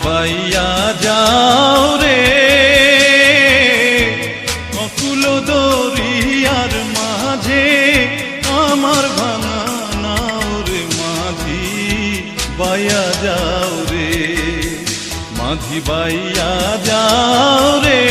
বাইয়া যাও রে অকুল দরিয়ার মাঝে আমার ভাঙা নাও রে মাঝি বাইয়া যাও রে মাঝি বাইয়া যাও রে।